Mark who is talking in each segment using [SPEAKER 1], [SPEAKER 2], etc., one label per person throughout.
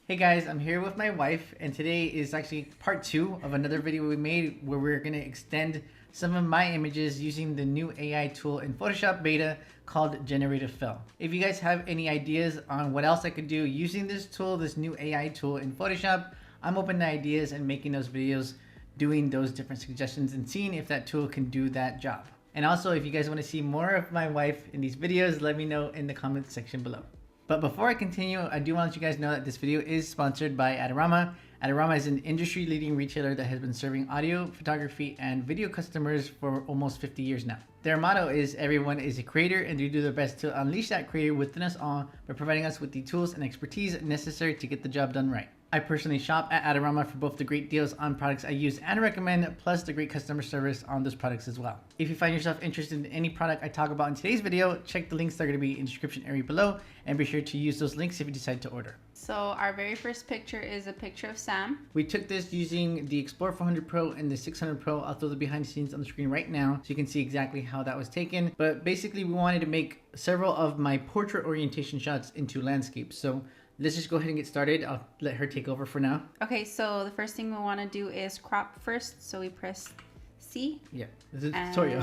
[SPEAKER 1] Hey guys, I'm here with my wife, and today is actually part 2 of another video we made where we're going to extend some of my images using the new AI tool in Photoshop beta called Generative Fill. If you guys have any ideas on what else I could do using this tool, this new AI tool in Photoshop, I'm open to ideas and making those videos, doing those different suggestions and seeing if that tool can do that job. And also, if you guys want to see more of my wife in these videos, let me know in the comments section below. But before I continue, I do want to let you guys know that this video is sponsored by Adobe. Adobe is an industry-leading retailer that has been serving audio, photography, and video customers for almost 50 years now. Their motto is everyone is a creator, and they do their best to unleash that creator within us all by providing us with the tools and expertise necessary to get the job done right. I personally shop at Adorama for both the great deals on products I use and recommend, plus the great customer service on those products as well. If you find yourself interested in any product I talk about in today's video, check the links that are going to be in the description area below, and be sure to use those links if you decide to order.
[SPEAKER 2] So our very first picture is a picture of Sam.
[SPEAKER 1] We took this using the Explore 400 Pro and the 600 Pro. I'll throw the behind the scenes on the screen right now so you can see exactly how that was taken. But basically we wanted to make several of my portrait orientation shots into landscapes. So let's just go ahead and get started. I'll let her take over for now.
[SPEAKER 2] Okay, so the first thing we want to do is crop first. So we press C.
[SPEAKER 1] Yeah, this is a tutorial.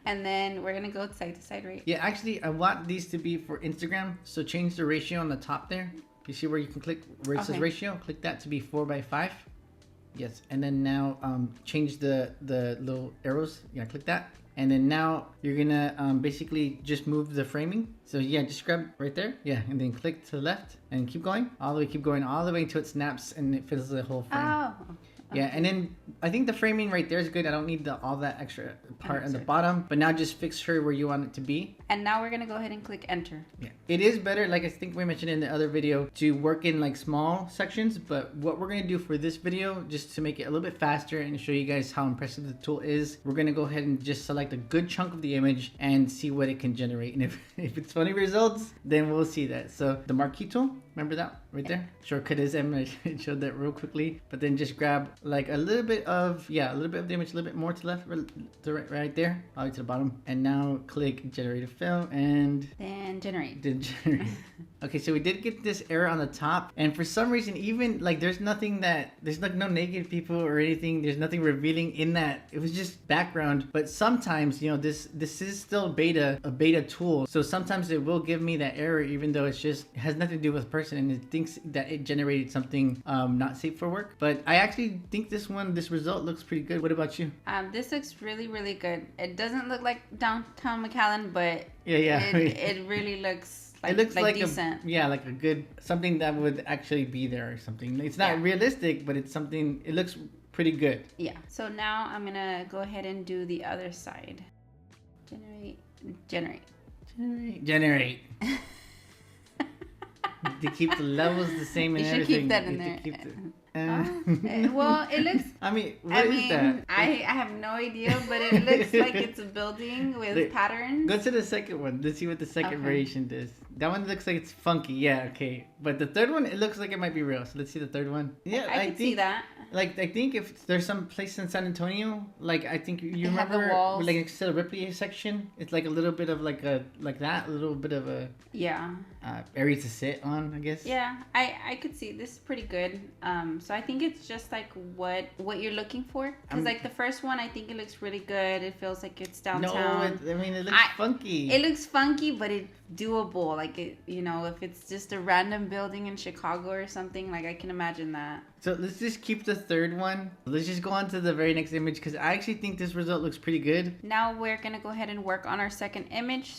[SPEAKER 2] And then we're going to go side to side, right?
[SPEAKER 1] Yeah, actually, I want these to be for Instagram. So change the ratio on the top there. You see where you can click where it says ratio? Click that to be 4:5. Yes, and then now change the little arrows. Yeah, click that. And then now you're gonna basically just move the framing. So yeah, just grab right there. Yeah, and then click to the left and keep going all the way. Keep going all the way until it snaps and it fills the whole frame.
[SPEAKER 2] Oh. Okay.
[SPEAKER 1] Yeah, and then I think the framing right there is good. I don't need all that extra part on the bottom. But now just fix her where you want it to be.
[SPEAKER 2] And now we're gonna go ahead and click enter.
[SPEAKER 1] Yeah, it is better, like I think we mentioned in the other video, to work in like small sections. But what we're gonna do for this video, just to make it a little bit faster and show you guys how impressive the tool is, we're gonna go ahead and just select a good chunk of the image and see what it can generate. And if it's funny results, then we'll see that. So the marquee tool, remember that right there? Shortcut is M. I showed that real quickly. But then just grab like a little bit of the image, a little bit more to left, to right there, all the way to the bottom. And now click Generative Fill and
[SPEAKER 2] then generate.
[SPEAKER 1] Okay, so we did get this error on the top, and for some reason, even like there's like no naked people or anything. There's nothing revealing in that. It was just background. But sometimes, you know, this is still a beta tool. So sometimes it will give me that error, even though it has nothing to do with person, and it thinks that it generated something not safe for work. But I actually think this result looks pretty good. What about you?
[SPEAKER 2] This looks really, really good. It doesn't look like downtown McAllen, but it really looks. It looks like decent.
[SPEAKER 1] Like a good, something that would actually be there or something. It's not realistic, but it's something, it looks pretty good.
[SPEAKER 2] Yeah. So now I'm going to go ahead and do the other side. Generate. To
[SPEAKER 1] keep the levels the same and everything.
[SPEAKER 2] You should keep that in there. Well, it looks.
[SPEAKER 1] I mean, what is that?
[SPEAKER 2] I have no idea, but it looks like it's a building with patterns.
[SPEAKER 1] Go to the second one. Let's see what the second variation does. That one looks like it's funky. Yeah, okay. But the third one, it looks like it might be real. So let's see the third one. Yeah,
[SPEAKER 2] I can see that.
[SPEAKER 1] Like, I think if there's some place in San Antonio, like I think you remember,
[SPEAKER 2] the walls.
[SPEAKER 1] Like next to the Ripley section, it's like a little bit of a little bit of a area to sit on, I guess.
[SPEAKER 2] Yeah, I could see this is pretty good. So I think it's just like what you're looking for. Because like the first one, I think it looks really good. It feels like it's downtown.
[SPEAKER 1] No, it looks funky.
[SPEAKER 2] It looks funky, but it's doable. Like if it's just a random building in Chicago or something, like I can imagine that.
[SPEAKER 1] So let's just keep the third one. Let's just go on to the very next image because I actually think this result looks pretty good.
[SPEAKER 2] Now we're gonna go ahead and work on our second image.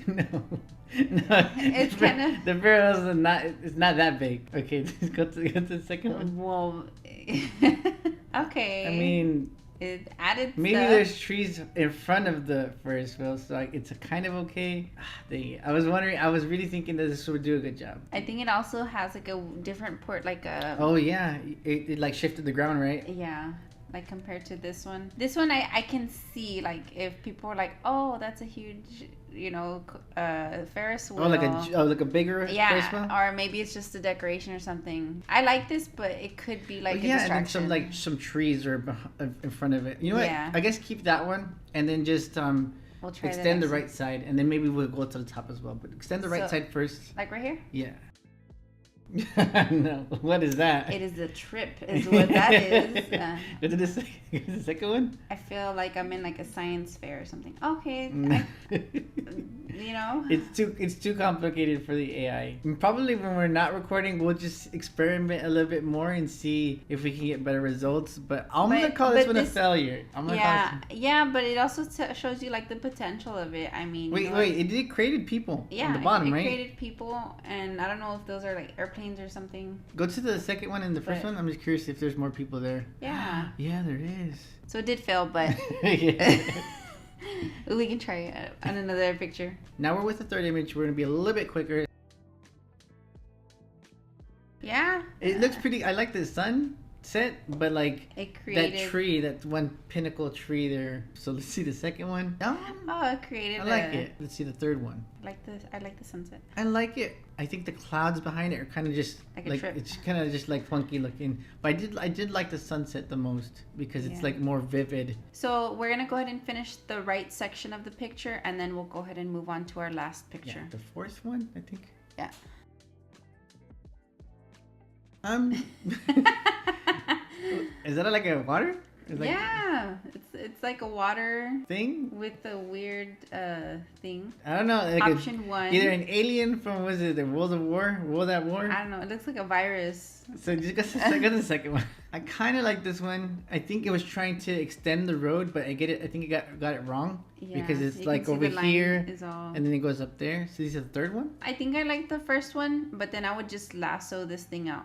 [SPEAKER 1] No, it's kind of the barrels are not. It's not that big. Okay, just go to the second one.
[SPEAKER 2] Well, okay.
[SPEAKER 1] I mean,
[SPEAKER 2] it added.
[SPEAKER 1] Maybe there's trees in front of the first wheel, so like it's a kind of okay. I was wondering. I was really thinking that this would do a good job.
[SPEAKER 2] I think it also has like a different port, like a.
[SPEAKER 1] Oh yeah, it like shifted the ground, right?
[SPEAKER 2] Yeah. Like compared to this one. This one I can see, like if people are like, oh, that's a huge, Ferris wheel.
[SPEAKER 1] Oh, like a bigger Ferris wheel?
[SPEAKER 2] Or maybe it's just a decoration or something. I like this, but it could be like a distraction.
[SPEAKER 1] And then some trees are in front of it. You know what? I guess keep that one and then just
[SPEAKER 2] We'll try
[SPEAKER 1] extend the
[SPEAKER 2] next
[SPEAKER 1] right side, and then maybe we'll go to the top as well. But extend the right side first.
[SPEAKER 2] Like right here?
[SPEAKER 1] Yeah. No, what is that?
[SPEAKER 2] It is the trip, is what that is.
[SPEAKER 1] Is it the second one?
[SPEAKER 2] I feel like I'm in like a science fair or something. Okay, you know.
[SPEAKER 1] It's too complicated for the AI. And probably when we're not recording, we'll just experiment a little bit more and see if we can get better results. But I'm gonna call this one a failure.
[SPEAKER 2] Yeah, but it also shows you like the potential of it. I mean,
[SPEAKER 1] wait, it created people on the bottom, right?
[SPEAKER 2] Yeah, it created people, and I don't know if those are like airplanes or something.
[SPEAKER 1] Go to the second one and the first one. I'm just curious if there's more people there.
[SPEAKER 2] Yeah.
[SPEAKER 1] Yeah, there is.
[SPEAKER 2] So it did fail, but we can try it on another picture.
[SPEAKER 1] Now we're with the third image. We're gonna be a little bit quicker.
[SPEAKER 2] Yeah.
[SPEAKER 1] It looks pretty. I like the sunset, but like
[SPEAKER 2] it created
[SPEAKER 1] that tree, that one pinnacle tree there. So let's see the second one.
[SPEAKER 2] It created.
[SPEAKER 1] I like it. Let's see the third one.
[SPEAKER 2] I like the sunset.
[SPEAKER 1] I like it. I think the clouds behind it are kind of just
[SPEAKER 2] like a trip.
[SPEAKER 1] It's kind of just like funky looking. But I did like the sunset the most because it's like more vivid.
[SPEAKER 2] So we're gonna go ahead and finish the right section of the picture, and then we'll go ahead and move on to our last picture.
[SPEAKER 1] Yeah, the fourth one, I think.
[SPEAKER 2] Yeah.
[SPEAKER 1] Is that like a water?
[SPEAKER 2] It's like a water
[SPEAKER 1] thing
[SPEAKER 2] with a weird thing.
[SPEAKER 1] I don't know. Like
[SPEAKER 2] Option 1.
[SPEAKER 1] Either an alien from the World at War.
[SPEAKER 2] I don't know. It looks like a virus.
[SPEAKER 1] So just go to the second one. I kind of like this one. I think it was trying to extend the road, but I get it. I think it got it wrong because it's like over here, and then it goes up there. So this is the third one.
[SPEAKER 2] I think I like the first one, but then I would just lasso this thing out.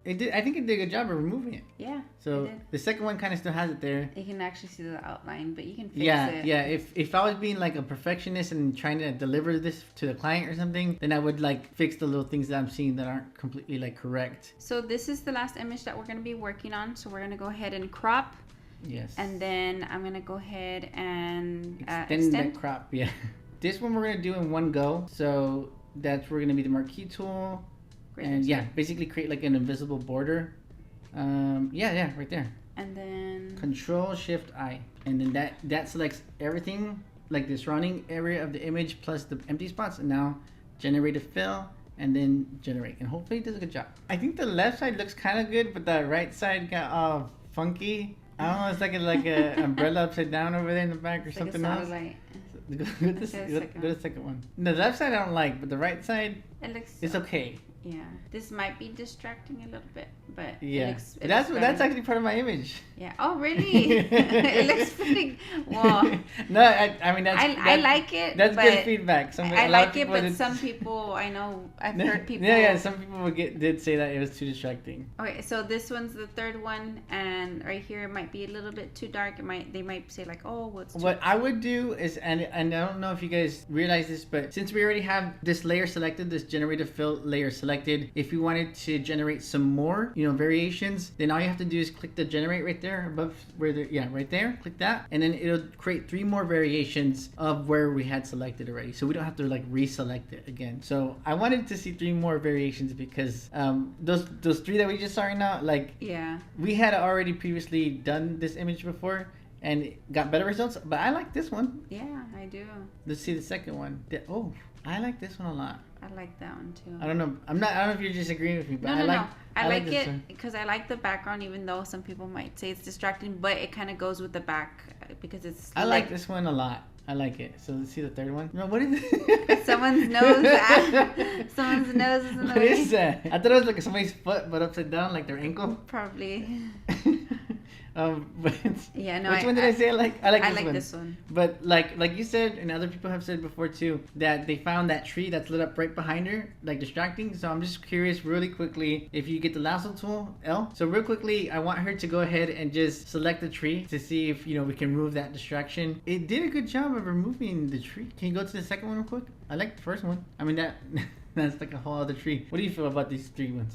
[SPEAKER 1] It did. I think it did a good job of removing it.
[SPEAKER 2] Yeah.
[SPEAKER 1] So the second one kind of still has it there.
[SPEAKER 2] You can actually see the outline, but you can fix it.
[SPEAKER 1] Yeah. If I was being like a perfectionist and trying to deliver this to the client or something, then I would like fix the little things that I'm seeing that aren't completely like correct.
[SPEAKER 2] So this is the last image that we're gonna be working on. So we're gonna go ahead and crop.
[SPEAKER 1] Yes.
[SPEAKER 2] And then I'm gonna go ahead and
[SPEAKER 1] extend that crop. Yeah. This one we're gonna do in one go. So that's we're gonna be the marquee tool. And basically create like an invisible border. Right there.
[SPEAKER 2] And then
[SPEAKER 1] Control Shift I, and then that selects everything like the surrounding area of the image plus the empty spots. And now Generative Fill, and then generate, and hopefully it does a good job. I think the left side looks kind of good, but the right side got all funky. I don't know. It's like a umbrella upside down over there in the back or it's something else. Go to the second one. The left side I don't like, but the right side it's okay.
[SPEAKER 2] Yeah, this might be distracting a little bit, but
[SPEAKER 1] that's actually part of my image.
[SPEAKER 2] Yeah. Oh, really? It looks pretty. Well,
[SPEAKER 1] no, I mean
[SPEAKER 2] I like it.
[SPEAKER 1] That's good feedback.
[SPEAKER 2] I like it, but some people I know I've heard people.
[SPEAKER 1] Yeah. Some people did say that it was too distracting.
[SPEAKER 2] Okay, so this one's the third one, and right here it might be a little bit too dark. They might say like, oh, what
[SPEAKER 1] I would do is, and I don't know if you guys realize this, but since we already have this layer selected, this Generative Fill layer selected. If you wanted to generate some more, variations, then all you have to do is click the generate right there above right there. Click that, and then it'll create 3 more variations of where we had selected already. So we don't have to like reselect it again. So I wanted to see 3 more variations because those 3 that we just saw right now, we had already previously done this image before and got better results. But I like this one.
[SPEAKER 2] Yeah, I do.
[SPEAKER 1] Let's see the second one. I like this one a lot.
[SPEAKER 2] I like that one too.
[SPEAKER 1] I don't know. I don't know if you're disagreeing with me, but
[SPEAKER 2] I like it because I like the background, even though some people might say it's distracting, but it kind of goes with the back because it's.
[SPEAKER 1] I like this one a lot. I like it. So let's see the third one. No, what is it?
[SPEAKER 2] Someone's nose. Someone's nose is in the way.
[SPEAKER 1] What is that? I thought it was like somebody's foot, but upside down, like their ankle.
[SPEAKER 2] Probably.
[SPEAKER 1] But
[SPEAKER 2] which
[SPEAKER 1] one did I say I like? I like
[SPEAKER 2] this one.
[SPEAKER 1] But like you said, and other people have said before too, that they found that tree that's lit up right behind her, like distracting. So I'm just curious, really quickly, if you get the lasso tool, L. So real quickly, I want her to go ahead and just select the tree to see if we can remove that distraction. It did a good job of removing the tree. Can you go to the second one real quick? I like the first one. I mean that's like a whole other tree. What do you feel about these 3 ones?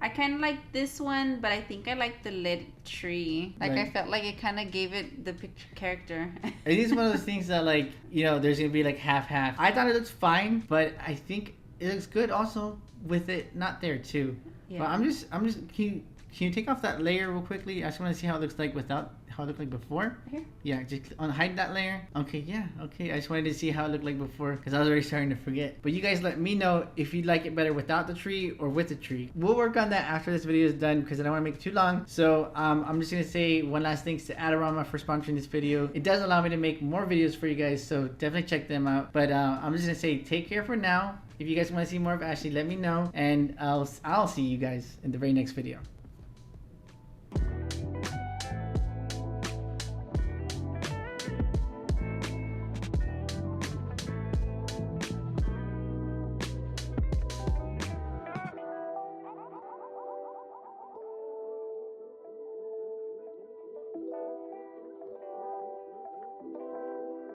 [SPEAKER 2] I kind of like this one, but I think I like the lit tree. I felt like it kind of gave it the picture character.
[SPEAKER 1] It is one of those things that there's going to be like half-half. I thought it looks fine, but I think it looks good also with it not there too. Yeah. But I'm just, can you take off that layer real quickly? I just want to see how it looks like without how it looked like before.
[SPEAKER 2] Here?
[SPEAKER 1] Yeah, just unhide that layer. Okay, yeah, okay. I just wanted to see how it looked like before because I was already starting to forget. But you guys let me know if you'd like it better without the tree or with the tree. We'll work on that after this video is done because I don't want to make it too long. So I'm just going to say one last thanks to Adorama for sponsoring this video. It does allow me to make more videos for you guys, so definitely check them out. But I'm just going to say take care for now. If you guys want to see more of Ashley, let me know, and I'll see you guys in the very next video.